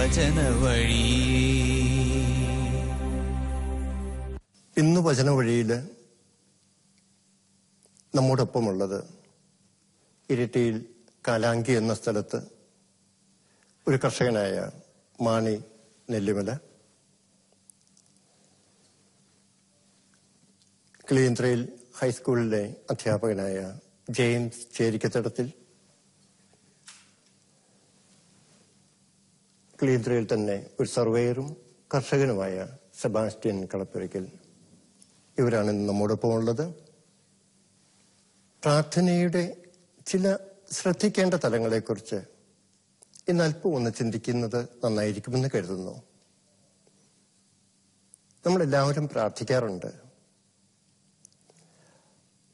വചനവഴി. ഇന്ന് വചനവഴിയിൽ നമ്മോടൊപ്പമുള്ളത് ഇരിട്ടിയിൽ കാലാങ്കി എന്ന സ്ഥലത്ത് ഒരു കർഷകനായ മാണി നെല്ലിമല, കിളിയന്ത്രയിൽ ഹൈസ്കൂളിലെ അധ്യാപകനായ ജെയിംസ് ചേരിക്കത്തടത്തിൽ, കിളിയന്ത്രയിൽ തന്നെ ഒരു സർവേയറും കർഷകനുമായ സെബാസ്റ്റ്യൻ കളപ്പുരയ്ക്കൽ. ഇവരാണ് ഇന്ന് നമ്മോടൊപ്പം ഉള്ളത്. പ്രാർത്ഥനയുടെ ചില ശ്രദ്ധിക്കേണ്ട തലങ്ങളെക്കുറിച്ച് ഇന്ന് അല്പം ഒന്ന് ചിന്തിക്കുന്നത് നന്നായിരിക്കുമെന്ന് കരുതുന്നു. നമ്മളെല്ലാവരും പ്രാർത്ഥിക്കാറുണ്ട്.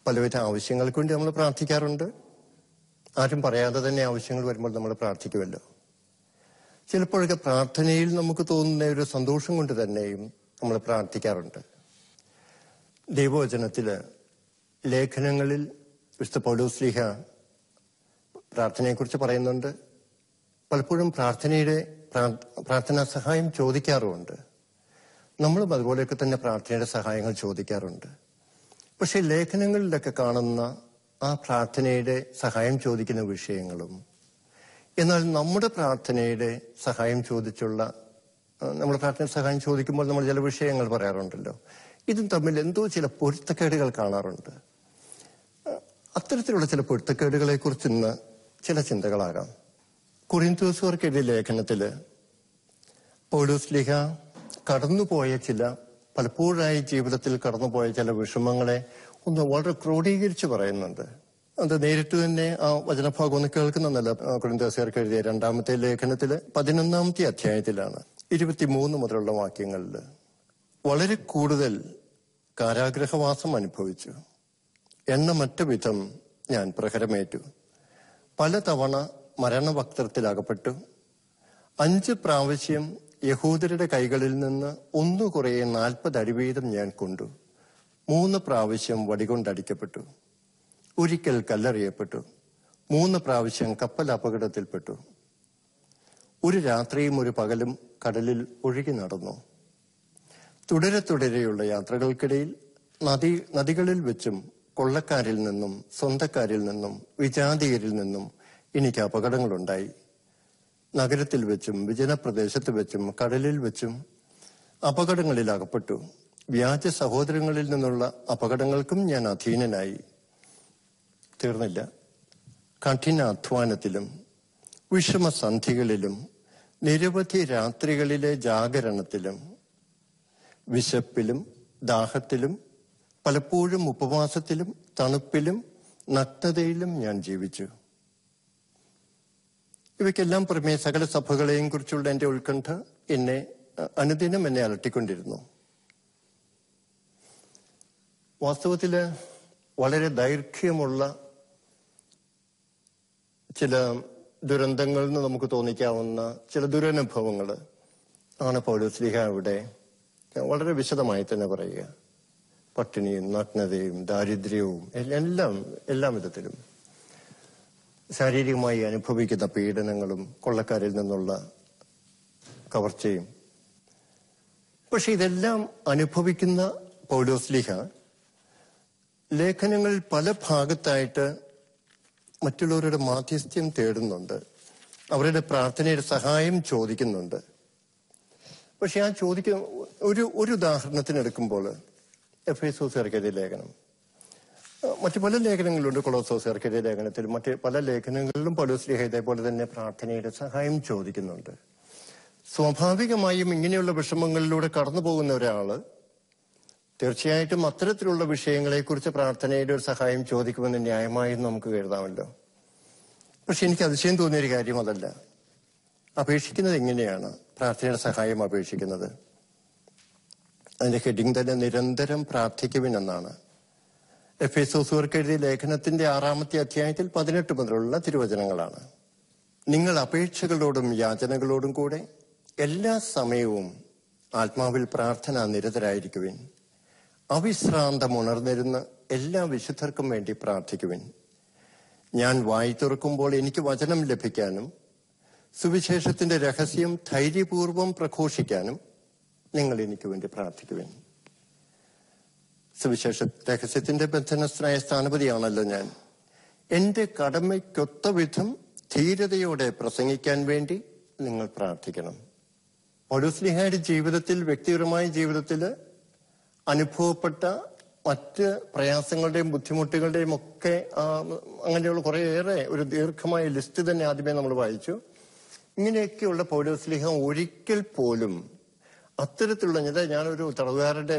പലവിധ ആവശ്യങ്ങൾക്ക് വേണ്ടി നമ്മൾ പ്രാർത്ഥിക്കാറുണ്ട്. ആരും പറയാതെ തന്നെ ആവശ്യങ്ങൾ വരുമ്പോൾ നമ്മൾ പ്രാർത്ഥിക്കുമല്ലോ. ചിലപ്പോഴൊക്കെ പ്രാർത്ഥനയിൽ നമുക്ക് തോന്നുന്ന ഒരു സന്തോഷം കൊണ്ട് തന്നെയും നമ്മൾ പ്രാർത്ഥിക്കാറുണ്ട്. ദൈവവചനത്തില്, ലേഖനങ്ങളിൽ വിശുദ്ധ പൗലോസ്ലീഹ പ്രാർത്ഥനയെക്കുറിച്ച് പറയുന്നുണ്ട്. പലപ്പോഴും പ്രാർത്ഥനാ സഹായം ചോദിക്കാറുമുണ്ട്. നമ്മളും അതുപോലെയൊക്കെ തന്നെ പ്രാർത്ഥനയുടെ സഹായങ്ങൾ ചോദിക്കാറുണ്ട്. പക്ഷെ ലേഖനങ്ങളിലൊക്കെ കാണുന്ന ആ പ്രാർത്ഥനയുടെ സഹായം ചോദിക്കുന്ന വിഷയങ്ങളും എന്നാൽ നമ്മുടെ പ്രാർത്ഥനയുടെ സഹായം ചോദിച്ചുള്ള നമ്മുടെ പ്രാർത്ഥനയുടെ സഹായം ചോദിക്കുമ്പോൾ നമ്മൾ ചില വിഷയങ്ങൾ പറയാറുണ്ടല്ലോ, ഇതും തമ്മിൽ എന്തോ ചില പൊരുത്തക്കേടുകൾ കാണാറുണ്ട്. അത്തരത്തിലുള്ള ചില പൊരുത്തക്കേടുകളെ കുറിച്ച് ഇന്ന് ചില ചിന്തകളാകാം. കൊരിന്ത്യർക്കെഴുതിയ എഴുതിയ ലേഖനത്തില് പൗലോസ്ലീഹ പലപ്പോഴായി ജീവിതത്തിൽ കടന്നുപോയ ചില വിഷമങ്ങളെ ഒന്ന് വളരെ ക്രോഡീകരിച്ച് പറയുന്നുണ്ട്. അത് നേരിട്ട് തന്നെ ആ വചനഭാഗം ഒന്ന് കേൾക്കുന്നതല്ല. കൊരിന്ത്യർക്കെഴുതിയ എഴുതിയ രണ്ടാമത്തെ ലേഖനത്തില് 11-ാമത്തെ അധ്യായത്തിലാണ് 23 മുതലുള്ള വാക്യങ്ങളിൽ വളരെ കൂടുതൽ കാരാഗ്രഹവാസം അനുഭവിച്ചു, എണ്ണമറ്റ വിധം ഞാൻ പ്രഹരമേറ്റു, പലതവണ മരണവക്ത്രത്തിലകപ്പെട്ടു, 5 പ്രാവശ്യം യഹൂദരുടെ കൈകളിൽ നിന്ന് ഒന്നുകുറയെ 40 അടി വീതം ഞാൻ കൊണ്ടു, 3 പ്രാവശ്യം വടികൊണ്ടടിക്കപ്പെട്ടു, ഒരിക്കൽ കല്ലെറിയപ്പെട്ടു, 3 പ്രാവശ്യം കപ്പൽ അപകടത്തിൽപ്പെട്ടു, ഒരു രാത്രിയും ഒരു പകലും കടലിൽ ഒഴുകി നടന്നു. തുടരെയുള്ള യാത്രകൾക്കിടയിൽ നദികളിൽ വെച്ചും കൊള്ളക്കാരിൽ നിന്നും സ്വന്തക്കാരിൽ നിന്നും വിജാതീയരിൽ നിന്നും എനിക്ക് അപകടങ്ങളുണ്ടായി. നഗരത്തിൽ വെച്ചും വിജനപ്രദേശത്ത് വെച്ചും കടലിൽ വെച്ചും അപകടങ്ങളിൽ അകപ്പെട്ടു. വ്യാജ സഹോദരങ്ങളിൽ നിന്നുള്ള അപകടങ്ങൾക്കും ഞാൻ അധീനനായി. തീർന്നില്ല. കഠിന അധ്വാനത്തിലും വിഷമസന്ധികളിലും നിരവധി രാത്രികളിലെ ജാഗരണത്തിലും വിശപ്പിലും ദാഹത്തിലും പലപ്പോഴും ഉപവാസത്തിലും തണുപ്പിലും നഗ്നതയിലും ഞാൻ ജീവിച്ചു. ഇവയ്ക്കെല്ലാം പുറമെ സകല സഭകളെയും കുറിച്ചുള്ള എന്റെ ഉത്കണ്ഠ അനുദിനം എന്നെ അലട്ടിക്കൊണ്ടിരുന്നു. വാസ്തവത്തില് വളരെ ദൈർഘ്യമുള്ള ചില ദുരന്തങ്ങളിൽ നിന്ന് നമുക്ക് തോന്നിക്കാവുന്ന ചില ദുരനുഭവങ്ങൾ ആണ് പൗലോസ്ലീഹ ഇവിടെ വളരെ വിശദമായി തന്നെ പറയുക. പട്ടിണിയും നഗ്നതയും ദാരിദ്ര്യവും എല്ലാ വിധത്തിലും ശാരീരികമായി അനുഭവിക്കുന്ന പീഡനങ്ങളും കൊള്ളക്കാരിൽ നിന്നുള്ള കവർച്ചയും. പക്ഷെ ഇതെല്ലാം അനുഭവിക്കുന്ന പൗലോസ്ലീഹ ലേഖനങ്ങളിൽ പല ഭാഗത്തായിട്ട് മറ്റുള്ളവരുടെ മാധ്യസ്ഥ്യം തേടുന്നുണ്ട്, അവരുടെ പ്രാർത്ഥനയുടെ സഹായം ചോദിക്കുന്നുണ്ട്. പക്ഷെ ആ ഒരു ഉദാഹരണത്തിന് എടുക്കുമ്പോൾ എഫേസോസ്യർക്കെതിരെ ലേഖനം, മറ്റു പല ലേഖനങ്ങളിലുണ്ട്, കൊളോസോസ്യർക്കെതിരെ ലേഖനത്തിലും മറ്റ് പല ലേഖനങ്ങളിലും പൗലോസ്ലീഹ ഇതേപോലെ തന്നെ പ്രാർത്ഥനയുടെ സഹായം ചോദിക്കുന്നുണ്ട്. സ്വാഭാവികമായും ഇങ്ങനെയുള്ള വിഷമങ്ങളിലൂടെ കടന്നു പോകുന്ന ഒരാള് തീർച്ചയായിട്ടും അത്തരത്തിലുള്ള വിഷയങ്ങളെക്കുറിച്ച് പ്രാർത്ഥനയുടെ ഒരു സഹായം ചോദിക്കുമെന്ന് ന്യായമായും നമുക്ക് കരുതാമല്ലോ. പക്ഷെ എനിക്ക് അതിശയം തോന്നിയൊരു കാര്യം അതല്ല. അപേക്ഷിക്കുന്നത് എങ്ങനെയാണ് പ്രാർത്ഥനയുടെ സഹായം അപേക്ഷിക്കുന്നത്? അതിന്റെ ഹെഡിങ് തന്നെ നിരന്തരം പ്രാർത്ഥിക്കുവിനെന്നാണ്. എഫേസോസ്യർക്കെഴുതിയ ലേഖനത്തിന്റെ 6-ാമത്തെ അധ്യായത്തിൽ 18 മുതലുള്ള തിരുവചനങ്ങളാണ്. നിങ്ങൾ അപേക്ഷകളോടും യാചനകളോടും കൂടെ എല്ലാ സമയവും ആത്മാവിൽ പ്രാർത്ഥന നിരതരായിരിക്കുവിൻ, അവിശ്രാന്തം ഉണർന്നിരുന്ന് എല്ലാ വിശുദ്ധർക്കും വേണ്ടി പ്രാർത്ഥിക്കുവിൻ. ഞാൻ വായി തുറക്കുമ്പോൾ എനിക്ക് വചനം ലഭിക്കാനും സുവിശേഷത്തിന്റെ രഹസ്യം ധൈര്യപൂർവം പ്രഘോഷിക്കാനും നിങ്ങൾ എനിക്ക് വേണ്ടി പ്രാർത്ഥിക്കുവേൻ. സുവിശേഷ രഹസ്യത്തിന്റെ ബന്ധനസ്ഥനായ സ്ഥാനപതിയാണല്ലോ ഞാൻ. എന്റെ കടമയ്ക്കൊത്ത വിധം ധീരതയോടെ പ്രസംഗിക്കാൻ വേണ്ടി നിങ്ങൾ പ്രാർത്ഥിക്കണം. പൗലോസ്ലീഹായുടെ ജീവിതത്തിൽ, വ്യക്തിപരമായ ജീവിതത്തിൽ അനുഭവപ്പെട്ട മറ്റ് പ്രയാസങ്ങളുടെയും ബുദ്ധിമുട്ടുകളുടെയും ഒക്കെ അങ്ങനെയുള്ള കുറേയേറെ ഒരു ദീർഘമായ ലിസ്റ്റ് തന്നെ ആദ്യമേ നമ്മൾ വായിച്ചു. ഇങ്ങനെയൊക്കെയുള്ള പൗലോസ്ലീഹ ഒരിക്കൽ പോലും അത്തരത്തിലുള്ള, ഞാനൊരു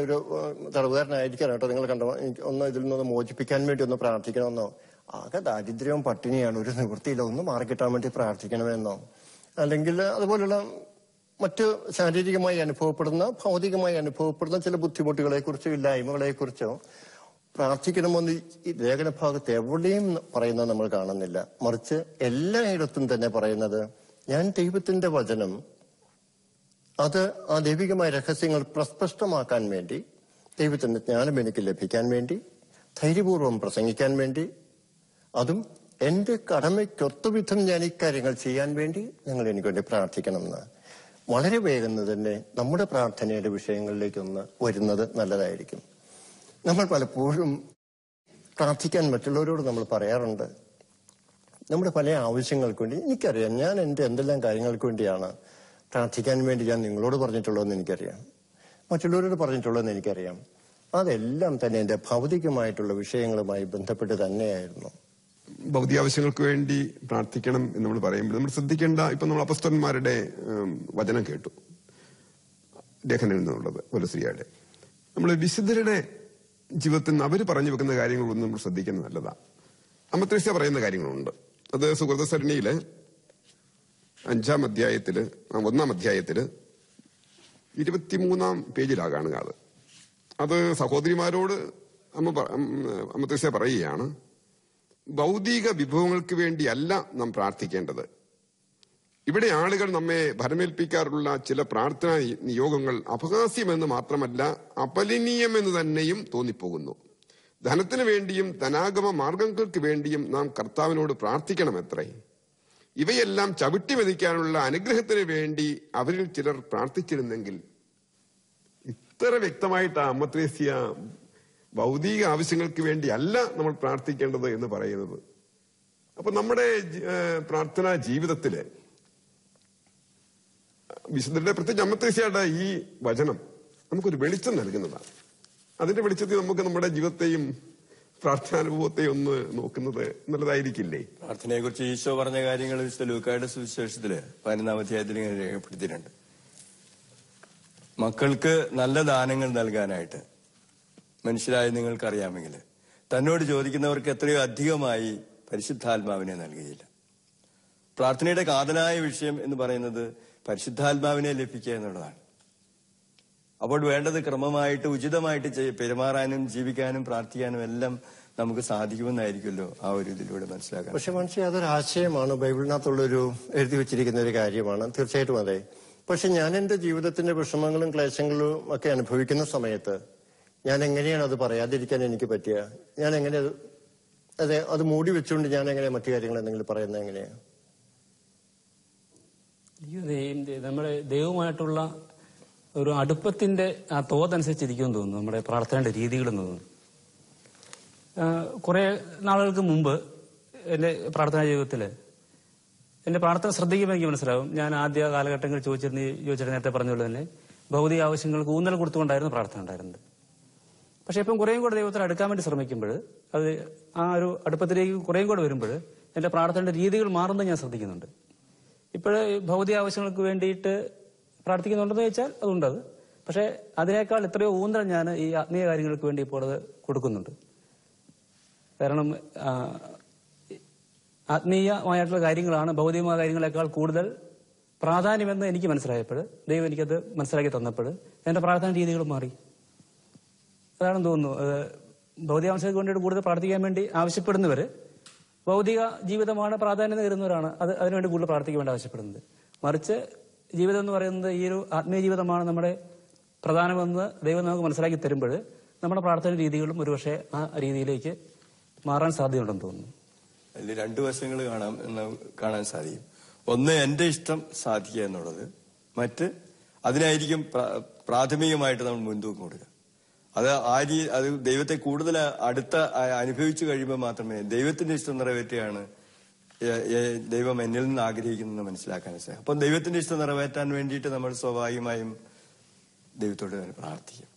തടവുകാരനായിരിക്കണം കേട്ടോ, നിങ്ങൾ കണ്ടോ, ഒന്ന് ഇതിൽ നിന്ന് മോചിപ്പിക്കാൻ വേണ്ടി ഒന്ന് പ്രാർത്ഥിക്കണമെന്നോ, ആകെ ദാരിദ്ര്യവും പട്ടിണിയാണ്, ഒരു നിവൃത്തിയില്ല, ഒന്ന് മാറിക്കിട്ടാൻ വേണ്ടി പ്രാർത്ഥിക്കണമെന്നോ, അല്ലെങ്കിൽ അതുപോലുള്ള മറ്റ് ശാരീരികമായി അനുഭവപ്പെടുന്ന, ഭൗതികമായി അനുഭവപ്പെടുന്ന ചില ബുദ്ധിമുട്ടുകളെക്കുറിച്ചോ ഇല്ലായ്മകളെക്കുറിച്ചോ പ്രാർത്ഥിക്കണമെന്ന് ഈ ലേഖനഭാഗത്ത് എവിടെയും പറയുന്നത് നമ്മൾ കാണുന്നില്ല. മറിച്ച് എല്ലായിടത്തും തന്നെ പറയുന്നത്, ഞാൻ ദൈവത്തിന്റെ വചനം, അത് ആ ദൈവികമായ രഹസ്യങ്ങൾ പ്രസ്പഷ്ടമാക്കാൻ വേണ്ടി, ദൈവത്തിന്റെ ജ്ഞാനം എനിക്ക് ലഭിക്കാൻ വേണ്ടി, ധൈര്യപൂർവ്വം പ്രസംഗിക്കാൻ വേണ്ടി, അതും എന്റെ കടമയ്ക്കൊത്തവിധം ഞാൻ ഇക്കാര്യങ്ങൾ ചെയ്യാൻ വേണ്ടി നിങ്ങൾ എനിക്ക് വേണ്ടി പ്രാർത്ഥിക്കണമെന്ന് വളരെ വേഗം തന്നെ നമ്മുടെ പ്രാർത്ഥനയുടെ വിഷയങ്ങളിലേക്കൊന്ന് വരുന്നത് നല്ലതായിരിക്കും. നമ്മൾ പലപ്പോഴും പ്രാർത്ഥിക്കാൻ മറ്റുള്ളവരോട് നമ്മൾ പറയാറുണ്ട്, നമ്മുടെ പല ആവശ്യങ്ങൾക്ക് വേണ്ടി. എനിക്കറിയാം, ഞാൻ എൻ്റെ എന്തെല്ലാം കാര്യങ്ങൾക്ക് വേണ്ടിയാണ് പ്രാർത്ഥിക്കാൻ വേണ്ടി ഞാൻ നിങ്ങളോട് പറഞ്ഞിട്ടുള്ളതെന്ന് എനിക്കറിയാം, മറ്റുള്ളവരോട് പറഞ്ഞിട്ടുള്ളതെന്ന് എനിക്കറിയാം. അതെല്ലാം തന്നെ എൻ്റെ ഭൗതികമായിട്ടുള്ള വിഷയങ്ങളുമായി ബന്ധപ്പെട്ട് തന്നെയായിരുന്നു. ഭൗതിക ആവശ്യങ്ങൾക്ക് വേണ്ടി പ്രാർത്ഥിക്കണം എന്ന് നമ്മൾ പറയുമ്പോൾ നമ്മൾ ശ്രദ്ധിക്കേണ്ട, ഇപ്പൊ നമ്മൾ അപ്പസ്തലന്മാരുടെ വചനം കേട്ടു, ലേഖനത്തിൽ നിന്നുള്ളത് പൗലോസ്ലീഹയുടെ. നമ്മൾ വിശുദ്ധരുടെ ജീവിതത്തിൽ നിന്ന് അവർ പറഞ്ഞു വെക്കുന്ന കാര്യങ്ങളൊന്നും നമ്മൾ ശ്രദ്ധിക്കുന്നത് നല്ലതാണ്. അമത്രേസ്യ പറയുന്ന കാര്യങ്ങളുണ്ട്. അത് സുഹൃതസരണിയില് 1-ാം അധ്യായത്തില് 23-ാം പേജിലാകാണ് അത് സഹോദരിമാരോട് അമത്രേസ്യ പറയുകയാണ്, ഭൗതിക വിഭവങ്ങൾക്ക് വേണ്ടിയല്ല നാം പ്രാർത്ഥിക്കേണ്ടത്. ഇവിടെ ആളുകൾ നമ്മെ ഭരമേൽപ്പിക്കാറുള്ള ചില പ്രാർത്ഥനാ നിയോഗങ്ങൾ അപഹാസ്യമെന്ന് മാത്രമല്ല അപലനീയമെന്ന് തന്നെയും തോന്നിപ്പോകുന്നു. ധനത്തിന് വേണ്ടിയും ധനാഗമ മാർഗങ്ങൾക്ക് വേണ്ടിയും നാം കർത്താവിനോട് പ്രാർത്ഥിക്കണമത്രേ. ഇവയെല്ലാം ചവിട്ടി മെതിക്കാനുള്ള അനുഗ്രഹത്തിന് വേണ്ടി അവരിൽ ചിലർ പ്രാർത്ഥിച്ചിരുന്നെങ്കിൽ. ഇത്ര വ്യക്തമായിട്ട് അമത്രേസ്യ ഭൗതിക ആവശ്യങ്ങൾക്ക് വേണ്ടി അല്ല നമ്മൾ പ്രാർത്ഥിക്കേണ്ടത് എന്ന് പറയുന്നത്. അപ്പൊ നമ്മുടെ പ്രാർത്ഥനാ ജീവിതത്തില് വിശുദ്ധരുടെ, പ്രത്യേകിച്ച് അമത്രേസ്യയുടെ ഈ വചനം നമുക്കൊരു വെളിച്ചം നൽകുന്നതാണ്. അതിന്റെ വെളിച്ചത്തിൽ നമുക്ക് നമ്മുടെ ജീവിതത്തെയും പ്രാർത്ഥനാനുഭവത്തെയും ഒന്ന് നോക്കുന്നത് നല്ലതായിരിക്കില്ലേ? പ്രാർത്ഥനയെ കുറിച്ച് ഈശോ പറഞ്ഞ കാര്യങ്ങൾ വിശുദ്ധ ലൂക്കായുടെ സുവിശേഷത്തില് 14-ാം അധ്യായത്തിൽ ഇങ്ങനെ രേഖപ്പെടുത്തിയിട്ടുണ്ട്. മക്കൾക്ക് നല്ല ദാനങ്ങൾ നൽകാനായിട്ട് മനുഷ്യരായ നിങ്ങൾക്കറിയാമെങ്കിൽ തന്നോട് ചോദിക്കുന്നവർക്ക് എത്രയോ അധികമായി പരിശുദ്ധാത്മാവിനെ നൽകുകയില്ല. പ്രാർത്ഥനയുടെ കാതലായ വിഷയം എന്ന് പറയുന്നത് പരിശുദ്ധാത്മാവിനെ ലഭിക്കുക എന്നുള്ളതാണ്. അപ്പോൾ വേണ്ടത് ക്രമമായിട്ട് ഉചിതമായിട്ട് പെരുമാറാനും ജീവിക്കാനും പ്രാർത്ഥിക്കാനും എല്ലാം നമുക്ക് സാധിക്കുമെന്നായിരിക്കുമല്ലോ ആ ഒരു ഇതിലൂടെ മനസ്സിലാക്കാൻ. പക്ഷെ മനുഷ്യ അതൊരു ആശയമാണ്, ബൈബിളിനകത്തുള്ളൊരു എഴുതി വെച്ചിരിക്കുന്ന ഒരു കാര്യമാണ്, തീർച്ചയായിട്ടും അതെ. പക്ഷെ ഞാൻ എന്റെ ജീവിതത്തിന്റെ വിഷമങ്ങളും ക്ലേശങ്ങളും ഒക്കെ അനുഭവിക്കുന്ന സമയത്ത് ഞാൻ എങ്ങനെയാണ് അത് പറയാതിരിക്കാൻ എനിക്ക് പറ്റുക? ഞാൻ എങ്ങനെ അത് മൂടി വെച്ചുകൊണ്ട് ഞാൻ എങ്ങനെ മറ്റു കാര്യങ്ങൾ എന്തെങ്കിലും പറയുന്നത് എങ്ങനെയാ? നമ്മുടെ ദൈവമായിട്ടുള്ള ഒരു അടുപ്പത്തിന്റെ ആ തോതനുസരിച്ചിരിക്കുമെന്ന് തോന്നുന്നു നമ്മുടെ പ്രാർത്ഥനയുടെ രീതികളെന്ന് തോന്നുന്നു. കുറെ നാളുകൾക്ക് മുമ്പ് എന്റെ പ്രാർത്ഥനാ ജീവിതത്തില് എന്റെ പ്രാർത്ഥന ശ്രദ്ധിക്കുമ്പോൾ എനിക്ക് മനസ്സിലാവും, ഞാൻ ആദ്യ കാലഘട്ടങ്ങളിൽ ചോദിച്ചിട്ട് നേരത്തെ പറഞ്ഞുകൊണ്ട് തന്നെ ഭൗതിക ആവശ്യങ്ങൾക്ക് ഊന്നൽ കൊടുത്തുകൊണ്ടായിരുന്നു പ്രാർത്ഥന ഉണ്ടായിരുന്നത്. പക്ഷെ ഇപ്പം കുറേയും കൂടെ ദൈവത്തിൽ അടുക്കാൻ വേണ്ടി ശ്രമിക്കുമ്പോൾ, അത് ആ ഒരു അടുപ്പത്തിലേക്ക് കുറേയും കൂടെ വരുമ്പോൾ എന്റെ പ്രാർത്ഥനയുടെ രീതികൾ മാറുന്നത് ഞാൻ ശ്രദ്ധിക്കുന്നുണ്ട്. ഇപ്പോഴ് ഭൗതിക ആവശ്യങ്ങൾക്ക് വേണ്ടിയിട്ട് പ്രാർത്ഥിക്കുന്നുണ്ടെന്ന് ചോദിച്ചാൽ അതുണ്ടത്. പക്ഷെ അതിനേക്കാൾ എത്രയോ ഊന്നൽ ഞാൻ ഈ ആത്മീയ കാര്യങ്ങൾക്ക് വേണ്ടി ഇപ്പോൾ അത് കൊടുക്കുന്നുണ്ട്. കാരണം ആത്മീയമായിട്ടുള്ള കാര്യങ്ങളാണ് ഭൗതികമായ കാര്യങ്ങളെക്കാൾ കൂടുതൽ പ്രാധാന്യമെന്ന് എനിക്ക് മനസ്സിലായപ്പോൾ, ദൈവം എനിക്കത് മനസ്സിലാക്കി തന്നപ്പോൾ എന്റെ പ്രാർത്ഥന രീതികൾ മാറി. അതാണെന്ന് തോന്നുന്നു. ഭൗതികാംശങ്ങൾക്ക് വേണ്ടിയിട്ട് കൂടുതൽ പ്രാർത്ഥിക്കാൻ വേണ്ടി ആവശ്യപ്പെടുന്നവർ ഭൗതിക ജീവിതമാണ് പ്രാധാന്യം തരുന്നവരാണ് അതിനുവേണ്ടി കൂടുതൽ പ്രാർത്ഥിക്കാൻ വേണ്ടി ആവശ്യപ്പെടുന്നത്. മറിച്ച് ജീവിതം എന്ന് പറയുന്നത് ഈ ഒരു ആത്മീയ ജീവിതമാണ് നമ്മുടെ പ്രധാനമെന്ന് ദൈവം നമുക്ക് മനസ്സിലാക്കി തരുമ്പോൾ നമ്മുടെ പ്രാർത്ഥന രീതികളും ഒരുപക്ഷെ ആ രീതിയിലേക്ക് മാറാൻ സാധ്യതയുണ്ടെന്ന് തോന്നുന്നു. അതിൽ 2 വശങ്ങൾ കാണാൻ സാധിക്കും. ഒന്ന് എന്റെ ഇഷ്ടം സാധിക്കുക എന്നുള്ളത്, മറ്റ് അതിനായിരിക്കും പ്രാഥമികമായിട്ട് നമ്മൾ മുൻതൂക്കം കൊടുക്കുക. അത് ദൈവത്തെ കൂടുതൽ അനുഭവിച്ചു കഴിയുമ്പോൾ മാത്രമേ ദൈവത്തിന്റെ ഇഷ്ടം നിറവേറ്റുകയാണ് ദൈവം എന്നിൽ നിന്ന് ആഗ്രഹിക്കുന്നത് മനസ്സിലാക്കാൻ സാധിക്കും. അപ്പം ദൈവത്തിന്റെ ഇഷ്ടം നിറവേറ്റാൻ വേണ്ടിയിട്ട് നമ്മൾ സ്വാഭാവികമായും ദൈവത്തോട് പ്രാർത്ഥിക്കും.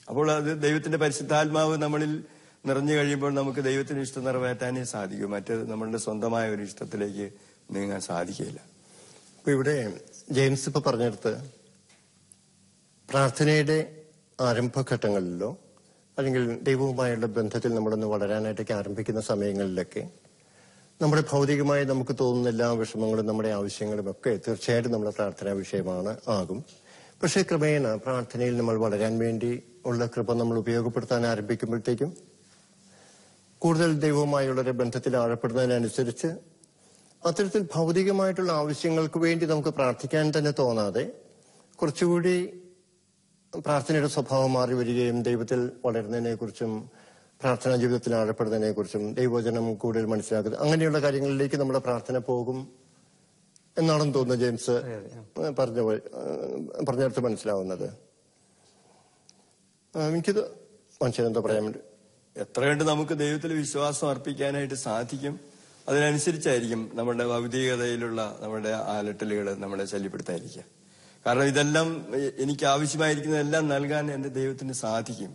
അപ്പോൾ അത് ദൈവത്തിന്റെ പരിശുദ്ധാത്മാവ് നമ്മളിൽ നിറഞ്ഞു കഴിയുമ്പോൾ നമുക്ക് ദൈവത്തിന്റെ ഇഷ്ടം നിറവേറ്റാനേ സാധിക്കും. മറ്റ് നമ്മളുടെ സ്വന്തമായ ഒരു ഇഷ്ടത്തിലേക്ക് നീങ്ങാൻ സാധിക്കില്ല. അപ്പൊ ഇവിടെ ജെയിംസ് ഇപ്പൊ പറഞ്ഞെടുത്ത് പ്രാർത്ഥനയുടെ ആരംഭഘട്ടങ്ങളിലോ അല്ലെങ്കിൽ ദൈവവുമായുള്ള ബന്ധത്തിൽ നമ്മളൊന്ന് വളരാനായിട്ടൊക്കെ ആരംഭിക്കുന്ന സമയങ്ങളിലൊക്കെ നമ്മുടെ ഭൗതികമായി നമുക്ക് തോന്നുന്ന എല്ലാ വിഷമങ്ങളും നമ്മുടെ ആവശ്യങ്ങളും ഒക്കെ തീർച്ചയായിട്ടും നമ്മുടെ പ്രാർത്ഥനാ വിഷയമാണ് ആകും. പക്ഷേ ക്രമേണ പ്രാർത്ഥനയിൽ നമ്മൾ വളരാൻ വേണ്ടി ഉള്ള കൃപ നമ്മൾ ഉപയോഗപ്പെടുത്താൻ ആരംഭിക്കുമ്പോഴത്തേക്കും കൂടുതൽ ദൈവവുമായുള്ളൊരു ബന്ധത്തിൽ ആഴപ്പെടുന്നതിനനുസരിച്ച് അത്തരത്തിൽ ഭൗതികമായിട്ടുള്ള ആവശ്യങ്ങൾക്ക് വേണ്ടി നമുക്ക് പ്രാർത്ഥിക്കാൻ തന്നെ തോന്നാതെ കുറച്ചുകൂടി പ്രാർത്ഥനയുടെ സ്വഭാവം മാറി വരികയും ദൈവത്തിൽ വളരുന്നതിനെക്കുറിച്ചും പ്രാർത്ഥനാ ജീവിതത്തിൽ ആഴപ്പെടുന്നതിനെക്കുറിച്ചും ദൈവവചനം കൂടുതൽ മനസ്സിലാക്കുന്നത് അങ്ങനെയുള്ള കാര്യങ്ങളിലേക്ക് നമ്മുടെ പ്രാർത്ഥന പോകും എന്നാണെന്ന് തോന്നുന്നു ജെയിംസ് പറഞ്ഞിടത്ത് മനസ്സിലാവുന്നത്. എനിക്കിത് മനസ്സിലെന്താ പറയാൻ വേണ്ടി എത്ര കണ്ട് നമുക്ക് ദൈവത്തിൽ വിശ്വാസം അർപ്പിക്കാനായിട്ട് സാധിക്കും അതിനനുസരിച്ചായിരിക്കും നമ്മുടെ ഭൗതികതയിലുള്ള നമ്മുടെ അലട്ടലുകൾ നമ്മളെ ശല്യപ്പെടുത്താതിരിക്കുക. കാരണം ഇതെല്ലാം എനിക്ക് ആവശ്യമായിരിക്കുന്നതെല്ലാം നൽകാൻ എന്റെ ദൈവത്തിന് സാധിക്കും.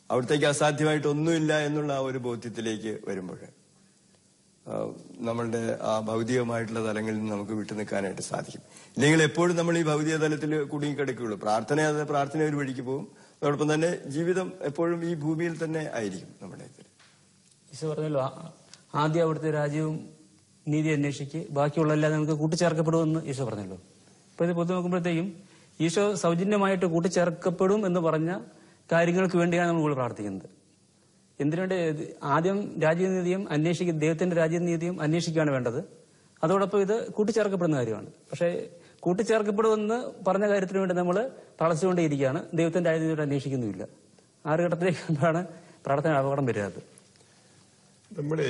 അവിടത്തേക്ക് അസാധ്യമായിട്ടൊന്നുമില്ല എന്നുള്ള ആ ഒരു ബോധ്യത്തിലേക്ക് വരുമ്പോൾ നമ്മളുടെ ആ ഭൗതികമായിട്ടുള്ള തലങ്ങളിൽ നിന്ന് നമുക്ക് വിട്ടു നിൽക്കാനായിട്ട് സാധിക്കും. ഇല്ലെങ്കിൽ എപ്പോഴും നമ്മൾ ഈ ഭൗതിക തലത്തിൽ കുടുങ്ങിക്കിടക്കുകയുള്ളൂ. പ്രാർത്ഥന ഒരു വഴിക്ക് പോകും. അതോടൊപ്പം തന്നെ ജീവിതം എപ്പോഴും ഈ ഭൂമിയിൽ തന്നെ ആയിരിക്കും നമ്മുടെ ഇതിൽ. ഈശോ പറഞ്ഞല്ലോ, ആദ്യം അവിടുത്തെ രാജ്യവും നീതി അന്വേഷിക്ക്, ബാക്കിയുള്ളതെല്ലാം നമുക്ക് കൂട്ടിച്ചേർക്കപ്പെടുമെന്ന് ഈശോ പറഞ്ഞല്ലോ. അപ്പൊ ഇത് പൊതു നോക്കുമ്പോഴത്തേക്കും ഈശോ സൗജന്യമായിട്ട് കൂട്ടിച്ചേർക്കപ്പെടും എന്ന് പറഞ്ഞ കാര്യങ്ങൾക്ക് വേണ്ടിയാണ് നമ്മൾ ഇവിടെ പ്രാർത്ഥിക്കുന്നത്. എന്തിനുവേണ്ടി? ആദ്യം രാജ്യനീതിയും ദൈവത്തിന്റെ രാജ്യനീതിയും അന്വേഷിക്കുകയാണ് വേണ്ടത്. അതോടൊപ്പം ഇത് കൂട്ടിച്ചേർക്കപ്പെടുന്ന കാര്യമാണ്. പക്ഷേ കൂട്ടിച്ചേർക്കപ്പെടുമെന്ന് പറഞ്ഞ കാര്യത്തിന് വേണ്ടി നമ്മൾ പ്രാർത്ഥിച്ചുകൊണ്ടേയിരിക്കുകയാണ്, ദൈവത്തിന്റെ രാജ്യനീതി അന്വേഷിക്കുന്നുമില്ല. ആ ഒരു ഘട്ടത്തിലേക്കാണ് പ്രാർത്ഥന അപകടം വരാത്തത്. നമ്മുടെ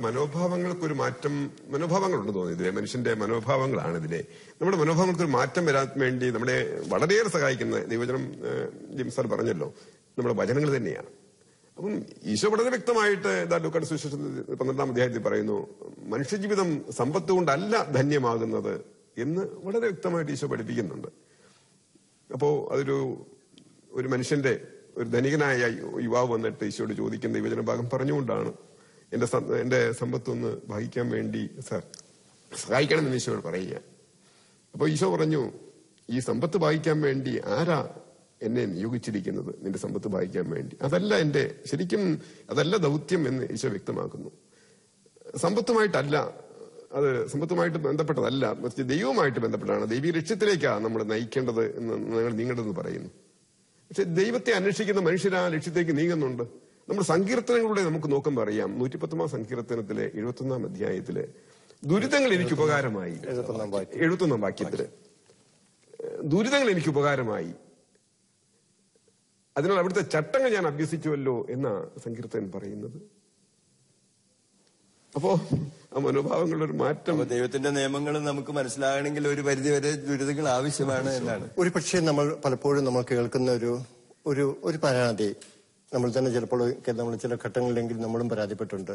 മനോഭാവങ്ങൾക്കൊരു മാറ്റം, മനോഭാവങ്ങളുണ്ട് തോന്നുന്നു ഇതിലെ, മനുഷ്യന്റെ മനോഭാവങ്ങളാണ് ഇതിലെ. നമ്മുടെ മനോഭാവങ്ങൾക്കൊരു മാറ്റം വരാൻ വേണ്ടി നമ്മളെ വളരെയേറെ സഹായിക്കുന്ന ദൈവവചനം ജിം സാർ പറഞ്ഞല്ലോ, നമ്മുടെ വചനങ്ങൾ തന്നെയാണ്. അപ്പം ഈശോ വളരെ വ്യക്തമായിട്ട് ലൂക്കായുടെ സുവിശേഷം 12-ാം അധ്യായത്തിൽ പറയുന്നു, മനുഷ്യജീവിതം സമ്പത്ത് കൊണ്ടല്ല ധന്യമാകുന്നത് എന്ന് വളരെ വ്യക്തമായിട്ട് ഈശോ പഠിപ്പിക്കുന്നുണ്ട്. അപ്പോ ഒരു മനുഷ്യന്റെ ഒരു ധനികനായ യുവാവ് വന്നിട്ട് ഈശോയോട് ചോദിക്കുന്ന ദൈവവചന ഭാഗം പറഞ്ഞുകൊണ്ടാണ് എന്റെ സമ്പത്തൊന്ന് ഭാഗിക്കാൻ വേണ്ടി സാർ സഹായിക്കണമെന്ന് ഈശോയോട് പറയുക. അപ്പൊ ഈശോ പറഞ്ഞു, ഈ സമ്പത്ത് ഭാഗിക്കാൻ വേണ്ടി ആരാ എന്നെ നിയോഗിച്ചിരിക്കുന്നത്? നിന്റെ സമ്പത്ത് ഭാഗിക്കാൻ വേണ്ടി. അതല്ല ദൗത്യം എന്ന് ഈശോ വ്യക്തമാക്കുന്നു. സമ്പത്തുമായിട്ടല്ല, അത് സമ്പത്തുമായിട്ട് ബന്ധപ്പെട്ടതല്ല, മറിച്ച് ദൈവവുമായിട്ട് ബന്ധപ്പെട്ടാണ്, ദൈവീയ ലക്ഷ്യത്തിലേക്കാണ് നമ്മൾ നയിക്കേണ്ടത് എന്ന് നിങ്ങൾ നീങ്ങേണ്ടതെന്ന് പറയുന്നു. പക്ഷെ ദൈവത്തെ അന്വേഷിക്കുന്ന മനുഷ്യർ ആ ലക്ഷ്യത്തേക്ക് നീങ്ങുന്നുണ്ട്. നമ്മുടെ സങ്കീർത്തനങ്ങളുടെ നമുക്ക് നോക്കുമ്പോൾ അറിയാം. 119-ാം സങ്കീർത്തനത്തിലെ 71-ാം അധ്യായത്തിലെ ദുരിതങ്ങൾ എനിക്ക് ഉപകാരമായി, 71-ാം വാക്യത്തില് ദുരിതങ്ങൾ എനിക്ക് ഉപകാരമായി, അതിനാൽ അവിടുത്തെ ചട്ടങ്ങൾ ഞാൻ അഭ്യസിച്ചുവല്ലോ എന്ന സങ്കീർത്തകൻ പറയുന്നത്. അപ്പോ ആ മനോഭാവങ്ങളുടെ ഒരു മാറ്റം, ദൈവത്തിന്റെ നിയമങ്ങൾ നമുക്ക് മനസ്സിലാകണമെങ്കിൽ ഒരു പരിധിവരെ ദുരിതങ്ങൾ ആവശ്യമാണ് എന്നാണ്. ഒരു പക്ഷേ നമ്മൾ പലപ്പോഴും നമ്മൾ കേൾക്കുന്ന ഒരു പരാതി, നമ്മൾ തന്നെ ചിലപ്പോൾ നമ്മൾ ചില ഘട്ടങ്ങളിലെങ്കിൽ നമ്മളും പരാതിപ്പെട്ടുണ്ട്.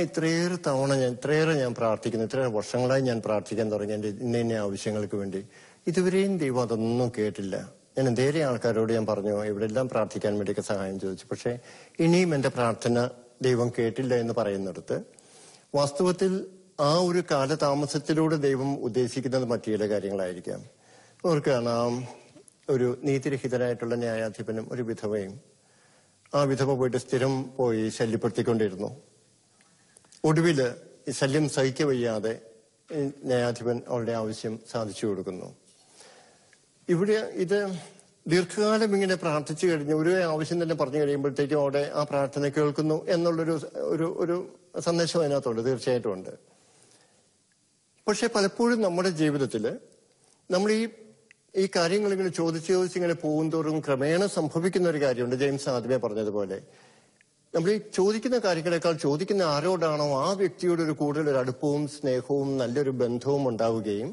ഇത്രയേറെ ഞാൻ പ്രാർത്ഥിക്കുന്നു, ഇത്രയേറെ വർഷങ്ങളായി ഞാൻ പ്രാർത്ഥിക്കാൻ തുടങ്ങി എന്റെ ഇന്ന ആവശ്യങ്ങൾക്ക് വേണ്ടി. ഇതുവരെയും ദൈവം അതൊന്നും കേട്ടില്ല. ഞാൻ എന്തേറെ ആൾക്കാരോട് ഞാൻ പറഞ്ഞു, ഇവിടെ എല്ലാം പ്രാർത്ഥിക്കാൻ വേണ്ടിയൊക്കെ സഹായം ചോദിച്ചു, പക്ഷെ ഇനിയും എന്റെ പ്രാർത്ഥന ദൈവം കേട്ടില്ല എന്ന് പറയുന്നിടത്ത് വാസ്തവത്തിൽ ആ ഒരു കാലതാമസത്തിലൂടെ ദൈവം ഉദ്ദേശിക്കുന്നത് മറ്റു ചില കാര്യങ്ങളായിരിക്കാം. അവർക്ക് കാണാം, ഒരു നീതിരഹിതരായിട്ടുള്ള ന്യായാധിപനും ഒരു വിധവയും. ആ വിധവ പോയിട്ട് സ്ഥിരം പോയി ശല്യപ്പെടുത്തിക്കൊണ്ടിരുന്നു. ഒടുവില് ഈ ശല്യം സഹിക്കവയ്യാതെ ന്യായാധിപൻ അവളുടെ ആവശ്യം സാധിച്ചു കൊടുക്കുന്നു. ഇവിടെ ഇത് ദീർഘകാലം ഇങ്ങനെ പ്രാർത്ഥിച്ചു കഴിഞ്ഞ് ഒരു ആവശ്യം തന്നെ പറഞ്ഞു കഴിയുമ്പോഴത്തേക്കും അവിടെ ആ പ്രാർത്ഥന കേൾക്കുന്നു എന്നുള്ളൊരു ഒരു സന്ദേശം അതിനകത്തുണ്ട്, തീർച്ചയായിട്ടും ഉണ്ട്. പക്ഷെ പലപ്പോഴും നമ്മുടെ ജീവിതത്തിൽ നമ്മൾ ഈ കാര്യങ്ങൾ ഇങ്ങനെ ചോദിച്ചിങ്ങനെ പോകും തോറും ക്രമേണ സംഭവിക്കുന്ന ഒരു കാര്യമുണ്ട്. ജെയിംസ് ആദ്യമേ പറഞ്ഞതുപോലെ നമ്മൾ ഈ ചോദിക്കുന്ന കാര്യങ്ങളെക്കാൾ ചോദിക്കുന്ന ആരോടാണോ ആ വ്യക്തിയോട് ഒരു കൂടുതൽ ഒരു അടുപ്പവും സ്നേഹവും നല്ലൊരു ബന്ധവും ഉണ്ടാവുകയും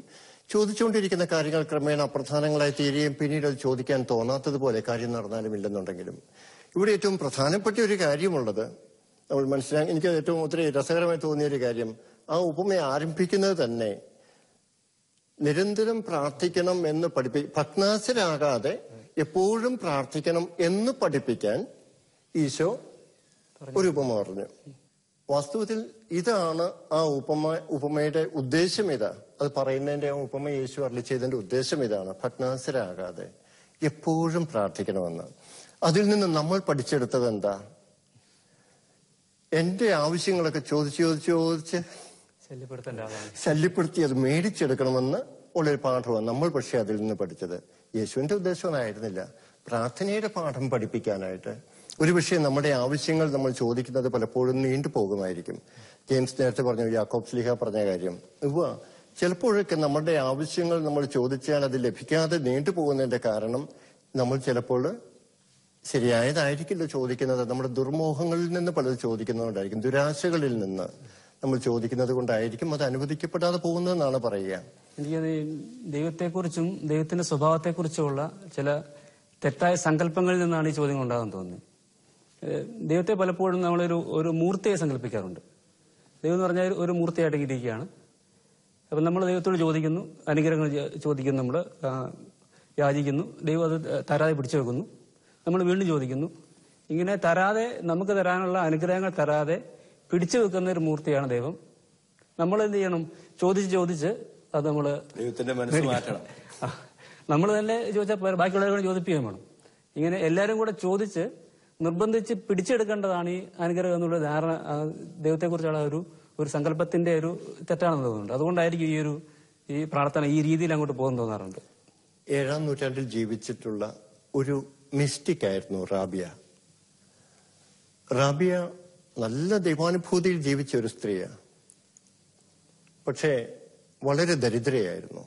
ചോദിച്ചുകൊണ്ടിരിക്കുന്ന കാര്യങ്ങൾ ക്രമേണ അപ്രധാനങ്ങളായി തീരുകയും പിന്നീട് അത് ചോദിക്കാൻ തോന്നാത്തതുപോലെ കാര്യം നടന്നാലും ഇല്ലെന്നുണ്ടെങ്കിലും ഇവിടെ ഏറ്റവും പ്രധാനപ്പെട്ട ഒരു കാര്യമുള്ളത് നമ്മൾ മനസ്സിലാക്കി, എനിക്ക് ഏറ്റവും ഒത്തിരി രസകരമായി തോന്നിയ ഒരു കാര്യം, ആ ഉപമയെ ആരംഭിക്കുന്നത് തന്നെ നിരന്തരം പ്രാർത്ഥിക്കണം എന്ന് ഭഗ്നാശരാകാതെ എപ്പോഴും പ്രാർത്ഥിക്കണം എന്ന് പഠിപ്പിക്കാൻ ഈശോ ഒരു ഉപമ പറഞ്ഞു. വാസ്തവത്തിൽ ഇതാണ് ആ ഉപമയുടെ ഉദ്ദേശം. അത് പറയുന്നതിന്റെ ആ ഉപമ യേശു അരുളി ചെയ്തതിന്റെ ഉദ്ദേശം ഇതാണ്: ഭഗ്നാശരാകാതെ എപ്പോഴും പ്രാർത്ഥിക്കണമെന്ന്. അതിൽ നിന്ന് നമ്മൾ പഠിച്ചെടുത്തത് എന്താ? എന്റെ ആവശ്യങ്ങളൊക്കെ ചോദിച്ച് ശല്യപ്പെടുത്തി അത് മേടിച്ചെടുക്കണമെന്ന് ഉള്ളൊരു പാഠമാണ് നമ്മൾ പക്ഷെ അതിൽ നിന്ന് പഠിച്ചത്. യേശുവിന്റെ ഉദ്ദേശമൊന്നായിരുന്നില്ല പ്രാർത്ഥനയുടെ പാഠം പഠിപ്പിക്കാനായിട്ട്. ഒരുപക്ഷെ നമ്മുടെ ആവശ്യങ്ങൾ നമ്മൾ ചോദിക്കുന്നത് പലപ്പോഴും നീണ്ടുപോകുമായിരിക്കും. ജെയിംസ് നേരത്തെ പറഞ്ഞു, യാക്കോബ് ശ്ലീഹ പറഞ്ഞ കാര്യം, ചിലപ്പോഴൊക്കെ നമ്മുടെ ആവശ്യങ്ങൾ നമ്മൾ ചോദിച്ചാൽ അത് ലഭിക്കാതെ നീണ്ടുപോകുന്നതിന്റെ കാരണം നമ്മൾ ചിലപ്പോൾ ശരിയായതായിരിക്കില്ല ചോദിക്കുന്നത്. നമ്മുടെ ദുർമോഹങ്ങളിൽ നിന്ന് പലത് ചോദിക്കുന്നതുകൊണ്ടായിരിക്കും, ദുരാശകളിൽ നിന്ന് നമ്മൾ ചോദിക്കുന്നത് കൊണ്ടായിരിക്കും അത് അനുവദിക്കപ്പെടാതെ പോകുന്നതെന്നാണ് പറയുക. എനിക്ക് ദൈവത്തെക്കുറിച്ചും ദൈവത്തിന്റെ സ്വഭാവത്തെക്കുറിച്ചുമുള്ള ചില തെറ്റായ സങ്കല്പങ്ങളിൽ നിന്നാണ് ഈ ചോദ്യം ഉണ്ടാകാൻ തോന്നുന്നത്. ദൈവത്തെ പലപ്പോഴും നമ്മളൊരു മൂർത്തിയെ സങ്കല്പിക്കാറുണ്ട്. ദൈവം എന്ന് പറഞ്ഞാൽ ഒരു മൂർത്തിയായിട്ട് ഇരിക്കുകയാണ്. അപ്പം നമ്മൾ ദൈവത്തോട് ചോദിക്കുന്നു, അനുഗ്രഹങ്ങൾ ചോദിക്കുന്നു, നമ്മൾ യാചിക്കുന്നു, ദൈവം അത് തരാതെ പിടിച്ചു വെക്കുന്നു, നമ്മൾ വീണ്ടും ചോദിക്കുന്നു. ഇങ്ങനെ തരാതെ, നമുക്ക് തരാനുള്ള അനുഗ്രഹങ്ങൾ തരാതെ പിടിച്ചു വെക്കുന്ന ഒരു മൂർത്തിയാണ് ദൈവം. നമ്മൾ എന്ത് ചെയ്യണം? ചോദിച്ച് അത് നമ്മൾ ദൈവത്തിന്റെ മനസ്സ് മാറ്റണം. നമ്മൾ തന്നെ ചോദിച്ചാൽ ബാക്കിയുള്ളവരെ ചോദിപ്പിക്കുകയും വേണം. ഇങ്ങനെ എല്ലാവരും കൂടെ ചോദിച്ച് നിർബന്ധിച്ച് പിടിച്ചെടുക്കേണ്ടതാണ് ഈ അനുഗ്രഹം എന്നുള്ള ധാരണ ദൈവത്തെക്കുറിച്ചുള്ള ഒരു സങ്കല്പത്തിന്റെ ഒരു തെറ്റാണെന്ന് തോന്നുന്നുണ്ട്. അതുകൊണ്ടായിരിക്കും ഈ പ്രാർത്ഥന ഈ രീതിയിൽ അങ്ങോട്ട് പോകുന്നു തോന്നാറുണ്ട്. 7-ാം നൂറ്റാണ്ടിൽ ജീവിച്ചിട്ടുള്ള ഒരു മിസ്റ്റിക് ആയിരുന്നു റാബിയ. റാബിയ നല്ല ദൈവാനുഭൂതിയിൽ ജീവിച്ച ഒരു സ്ത്രീയാണ്. പക്ഷേ വളരെ ദരിദ്രയായിരുന്നു.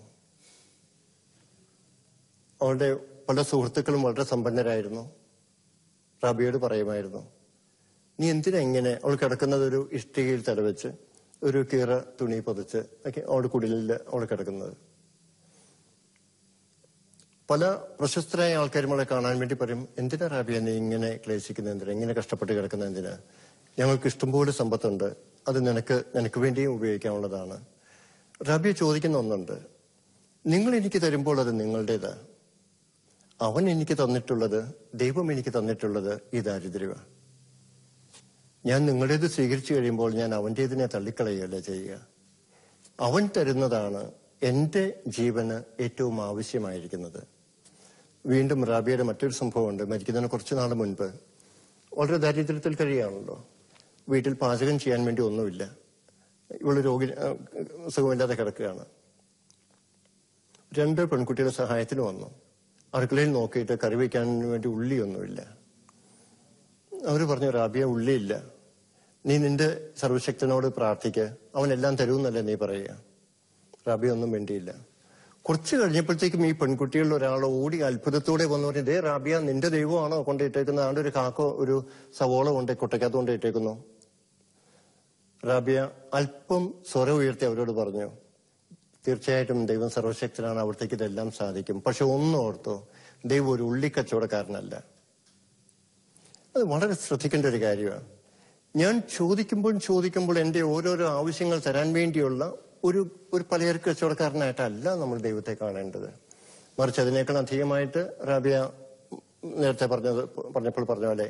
അവളുടെ പല സുഹൃത്തുക്കളും വളരെ സമ്പന്നരായിരുന്നു. റാബിയോട് പറയുമായിരുന്നു, നീ എന്തിനാ ഇങ്ങനെ? അവൾ കിടക്കുന്നത് ഒരു ഇഷ്ടികയിൽ തലവെച്ച് ഒരു കീറ തുണി പൊതിച്ച് ഒക്കെ അവളുടെ കുടിലിൽ അവൾ കിടക്കുന്നത്. പല പ്രശസ്തരായ ആൾക്കാരും അവളെ കാണാൻ വേണ്ടി പറയും, എന്തിനാ റാബിയ നീ ഇങ്ങനെ ക്ലേശിക്കുന്ന, എന്തിനാ ഇങ്ങനെ കഷ്ടപ്പെട്ട് കിടക്കുന്ന, എന്തിനാ? ഞങ്ങൾക്ക് ഇഷ്ടംപോലെ സമ്പത്തുണ്ട്, അത് നിനക്ക് വേണ്ടിയും ഉപയോഗിക്കാനുള്ളതാണ്. റാബിയ ചോദിക്കുന്ന ഒന്നുണ്ട്, നിങ്ങൾ എനിക്ക് തരുമ്പോൾ അത് നിങ്ങളുടേതാ, അവൻ എനിക്ക് തന്നിട്ടുള്ളത്, ദൈവം എനിക്ക് തന്നിട്ടുള്ളത് ഈ ദാരിദ്ര്യമാണ്. ഞാൻ നിങ്ങളുടേത് സ്വീകരിച്ചു കഴിയുമ്പോൾ ഞാൻ അവൻ്റേതിനെ തള്ളിക്കളയുകയല്ല ചെയ്യുക. അവൻ തരുന്നതാണ് എന്റെ ജീവന് ഏറ്റവും ആവശ്യമായിരിക്കുന്നത്. വീണ്ടും റാബിയയുടെ മറ്റൊരു സംഭവമുണ്ട്. മരിക്കുന്നതിന് കുറച്ചു നാൾ മുൻപ് വളരെ ദാരിദ്ര്യത്തിൽ കഴിയുകയാണല്ലോ. വീട്ടിൽ പാചകം ചെയ്യാൻ വേണ്ടി ഒന്നുമില്ല. ഇവള് സുഖമില്ലാതെ കിടക്കുകയാണ്. 2 പെൺകുട്ടികളുടെ സഹായത്തിന് വന്നു. അടുക്കളയിൽ നോക്കിയിട്ട് കറി വയ്ക്കാൻ വേണ്ടി ഉള്ളിയൊന്നുമില്ല. അവര് പറഞ്ഞു, റാബിയ ഉള്ളിയില്ല, നീ നിന്റെ സർവശക്തനോട് പ്രാർത്ഥിക്ക്, അവനെല്ലാം തരുമെന്നല്ലേ നീ പറയുക. റാബിയ ഒന്നും വേണ്ടിയില്ല. കുറച്ച് കഴിഞ്ഞപ്പോഴത്തേക്കും ഈ പെൺകുട്ടികളിൽ ഒരാൾ ഓടി അത്ഭുതത്തോടെ വന്നു പറഞ്ഞു, ദേ റാബിയ, നിന്റെ ദൈവമാണോ കൊണ്ടിട്ടേക്കുന്നത്? ആണ്ട് ഒരു കാക്കോ ഒരു സവോള കൊണ്ട് കൊട്ടയ്ക്കകത്ത് കൊണ്ടിട്ടേക്കുന്നു. റാബിയ അല്പം സ്വരം ഉയർത്തി അവരോട് പറഞ്ഞു, തീർച്ചയായിട്ടും ദൈവം സർവശക്തനാണ്, അവിടത്തേക്ക് ഇതെല്ലാം സാധിക്കും. പക്ഷെ ഒന്നോർത്തോ, ദൈവം ഒരു ഉള്ളിക്കച്ചവടക്കാരനല്ല. അത് വളരെ ശ്രദ്ധിക്കേണ്ട ഒരു കാര്യമാണ്. ഞാൻ ചോദിക്കുമ്പോൾ എന്റെ ഓരോരോ ആവശ്യങ്ങൾ തരാൻ വേണ്ടിയുള്ള ഒരു പലചരക്ക് കച്ചവടക്കാരനായിട്ടല്ല നമ്മൾ ദൈവത്തെ കാണേണ്ടത്. മറിച്ച് അതിനേക്കാൾ അധികമായിട്ട് റാബിയ നേരത്തെ പറഞ്ഞപ്പോൾ പറഞ്ഞ പോലെ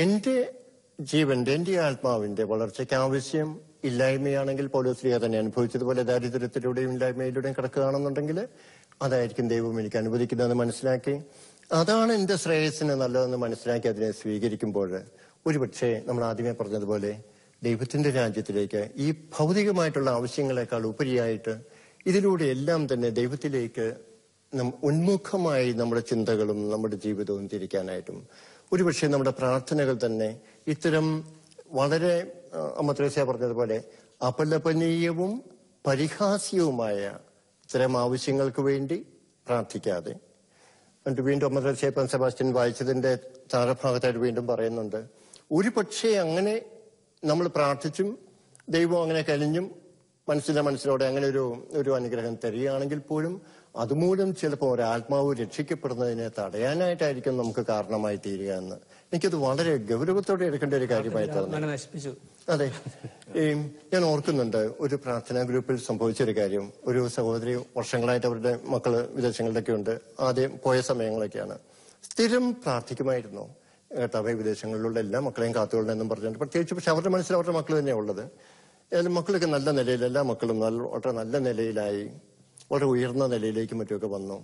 എന്റെ ജീവന്റെ, എന്റെ ആത്മാവിന്റെ വളർച്ചയ്ക്ക് ആവശ്യം ഇല്ലായ്മയാണെങ്കിൽ പൗലോസ്ലീഹ തന്നെ അനുഭവിച്ചതുപോലെ ദാരിദ്ര്യത്തിലൂടെയും ഇല്ലായ്മയിലൂടെയും കിടക്കുകയാണെന്നുണ്ടെങ്കിൽ അതായിരിക്കും ദൈവം എനിക്ക് അനുവദിക്കുന്നതെന്ന് മനസ്സിലാക്കി, അതാണ് എന്റെ ശ്രേയസ്സിന് നല്ലതെന്ന് മനസ്സിലാക്കി അതിനെ സ്വീകരിക്കുമ്പോൾ ഒരുപക്ഷെ നമ്മൾ ആദ്യമേ പറഞ്ഞതുപോലെ ദൈവത്തിന്റെ രാജ്യത്തിലേക്ക് ഈ ഭൗതികമായിട്ടുള്ള ആവശ്യങ്ങളെക്കാൾ ഉപരിയായിട്ട് ഇതിലൂടെ എല്ലാം തന്നെ ദൈവത്തിലേക്ക് ഉന്മുഖമായി നമ്മുടെ ചിന്തകളും നമ്മുടെ ജീവിതവും തിരിക്കാനായിട്ടും ഒരുപക്ഷെ നമ്മുടെ പ്രാർത്ഥനകൾ തന്നെ ഇത്തരം വളരെ അമ്മ ത്രേസ്യ പറഞ്ഞതുപോലെ അപലപനീയവും പരിഹാസ്യവുമായ ഇത്തരം ആവശ്യങ്ങൾക്ക് വേണ്ടി പ്രാർത്ഥിക്കാതെ, എന്നിട്ട് വീണ്ടും അമ്മ ത്രേസ്യ സെബാസ്റ്റ്യൻ വായിച്ചതിന്റെ താഴഭാഗത്തായിട്ട് വീണ്ടും പറയുന്നുണ്ട്, ഒരു പക്ഷേ അങ്ങനെ നമ്മൾ പ്രാർത്ഥിച്ചും ദൈവം അങ്ങനെ കനിഞ്ഞും മനസ്സിലോടെ അങ്ങനെ ഒരു അനുഗ്രഹം തരികയാണെങ്കിൽ പോലും അതുമൂലം ചിലപ്പോൾ ഒരാത്മാവ് രക്ഷിക്കപ്പെടുന്നതിനെ തടയാനായിട്ടായിരിക്കും നമുക്ക് കാരണമായി തീരുക എന്ന് എനിക്കത് വളരെ ഗൗരവത്തോടെ എടുക്കേണ്ട ഒരു കാര്യമായി തോന്നുന്നു. അതെ, ഞാൻ ഓർക്കുന്നുണ്ട് ഒരു പ്രാർത്ഥനാ ഗ്രൂപ്പിൽ സംഭവിച്ചൊരു കാര്യം. ഒരു സഹോദരി വർഷങ്ങളായിട്ട് അവരുടെ മക്കള് വിദേശങ്ങളിലൊക്കെ ഉണ്ട്. ആദ്യം പോയ സമയങ്ങളൊക്കെയാണ്. സ്ഥിരം പ്രാർത്ഥിക്കുമായിരുന്നു, കർത്താവേ വിദേശങ്ങളിലുള്ള എല്ലാ മക്കളെയും കാത്തുകൊള്ളണമെന്നും പറഞ്ഞിട്ട്. പ്രത്യേകിച്ച് പക്ഷെ അവരുടെ മനസ്സിൽ അവരുടെ മക്കൾ തന്നെയാണ് ഉള്ളത്. മക്കളൊക്കെ നല്ല നിലയിൽ, എല്ലാ മക്കളും വളരെ നല്ല നിലയിലായി, വളരെ ഉയർന്ന നിലയിലേക്കും മറ്റുമൊക്കെ വന്നു.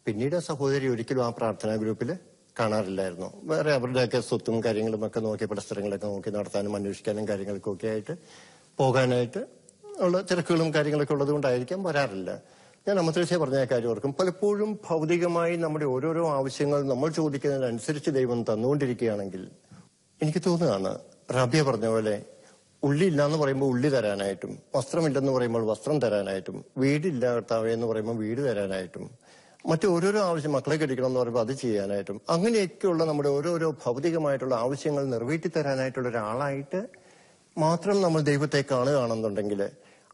പിന്നീട് സഹോദരി ഒരിക്കലും ആ പ്രാർത്ഥനാ ഗ്രൂപ്പിൽ കാണാറില്ലായിരുന്നു. വേറെ അവരുടെയൊക്കെ സ്വത്തും കാര്യങ്ങളും ഒക്കെ നോക്കി പരസ്പരങ്ങളൊക്കെ നോക്കി നടത്താനും അന്വേഷിക്കാനും കാര്യങ്ങൾക്കും ഒക്കെ ആയിട്ട് പോകാനായിട്ട് ഉള്ള തിരക്കുകളും കാര്യങ്ങളൊക്കെ ഉള്ളത് കൊണ്ടായിരിക്കാം വരാറില്ല. ഞാൻ അമത്രേശ്യ പറഞ്ഞ കാര്യം ഓർക്കും. പലപ്പോഴും ഭൗതികമായി നമ്മുടെ ഓരോരോ ആവശ്യങ്ങൾ നമ്മൾ ചോദിക്കുന്നതിനനുസരിച്ച് ദൈവം തന്നുകൊണ്ടിരിക്കുകയാണെങ്കിൽ എനിക്ക് തോന്നുകയാണ് റാബിയ പറഞ്ഞ പോലെ ഉള്ളിയില്ല എന്ന് പറയുമ്പോൾ ഉള്ളി തരാനായിട്ടും, വസ്ത്രമില്ലെന്ന് പറയുമ്പോൾ വസ്ത്രം തരാനായിട്ടും, വീടില്ല കർത്താവേ എന്ന് പറയുമ്പോൾ വീട് തരാനായിട്ടും, മറ്റു ഓരോരോ ആവശ്യം, മക്കളെ കെട്ടിക്കണം എന്ന് പറയുമ്പോൾ അത് ചെയ്യാനായിട്ടും, അങ്ങനെയൊക്കെയുള്ള നമ്മുടെ ഓരോരോ ഭൗതികമായിട്ടുള്ള ആവശ്യങ്ങൾ നിറവേറ്റി തരാനായിട്ടുള്ള ഒരാളായിട്ട് മാത്രം നമ്മൾ ദൈവത്തെ കാണുകയാണെന്നുണ്ടെങ്കിൽ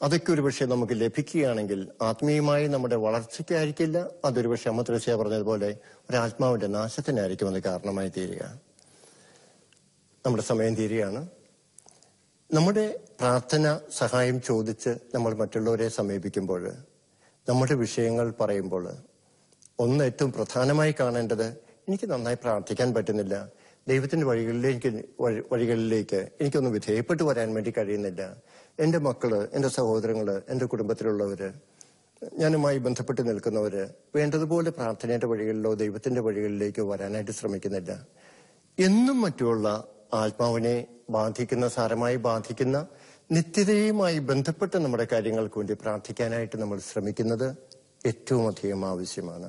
അതൊക്കെ ഒരു പക്ഷേ നമുക്ക് ലഭിക്കുകയാണെങ്കിൽ ആത്മീയമായി നമ്മുടെ വളർച്ചയ്ക്കായിരിക്കില്ല, അതൊരു പക്ഷേ അമത്രേസ്യ പറഞ്ഞതുപോലെ ഒരാത്മാവിന്റെ നാശത്തിനായിരിക്കും അത് കാരണമായി തീരുക. നമ്മുടെ സമയം തീരുകയാണ്. നമ്മുടെ പ്രാർത്ഥന സഹായം ചോദിച്ച് നമ്മൾ മറ്റുള്ളവരെ സമീപിക്കുമ്പോൾ, നമ്മുടെ വിഷയങ്ങൾ പറയുമ്പോൾ ഒന്ന് ഏറ്റവും പ്രധാനമായി കാണേണ്ടത്, എനിക്ക് നന്നായി പ്രാർത്ഥിക്കാൻ പറ്റുന്നില്ല, ദൈവത്തിന്റെ വഴികളിലേക്ക് എനിക്കൊന്ന് വിധേയപ്പെട്ടു വരാൻ വേണ്ടി കഴിയുന്നില്ല, എന്റെ മക്കള്, എന്റെ സഹോദരങ്ങള്, എന്റെ കുടുംബത്തിലുള്ളവര്, ഞാനുമായി ബന്ധപ്പെട്ട് നിൽക്കുന്നവര് വേണ്ടതുപോലെ പ്രാർത്ഥനയുടെ വഴികളിലോ ദൈവത്തിന്റെ വഴികളിലേക്കോ വരാനായിട്ട് ശ്രമിക്കുന്നില്ല എന്നും മറ്റുമുള്ള ആത്മാവിനെ ബാധിക്കുന്ന, സാരമായി ബാധിക്കുന്ന, നിത്യതയുമായി ബന്ധപ്പെട്ട് നമ്മുടെ കാര്യങ്ങൾക്ക് വേണ്ടി പ്രാർത്ഥിക്കാനായിട്ട് നമ്മൾ ശ്രമിക്കുന്നത് ഏറ്റവും അധികം ആവശ്യമാണ്.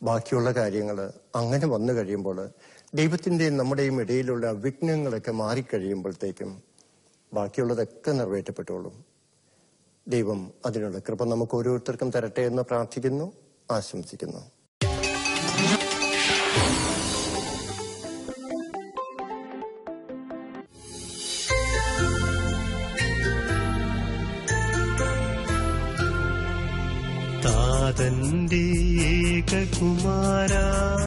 ബാക്കിയുള്ള കാര്യങ്ങൾ അങ്ങനെ വന്നു കഴിയുമ്പോൾ, ദൈവത്തിന്റെയും നമ്മുടെയും ഇടയിലുള്ള വിഘ്നങ്ങളൊക്കെ മാറിക്കഴിയുമ്പോഴത്തേക്കും ബാക്കിയുള്ളതൊക്കെ നിറവേറ്റപ്പെട്ടോളും. ദൈവം അതിനുള്ള കൃപ നമുക്ക് ഓരോരുത്തർക്കും തരട്ടെ എന്ന് പ്രാർത്ഥിക്കുന്നു, ആശംസിക്കുന്നു. താതന്റെ ഏകകുമാരാ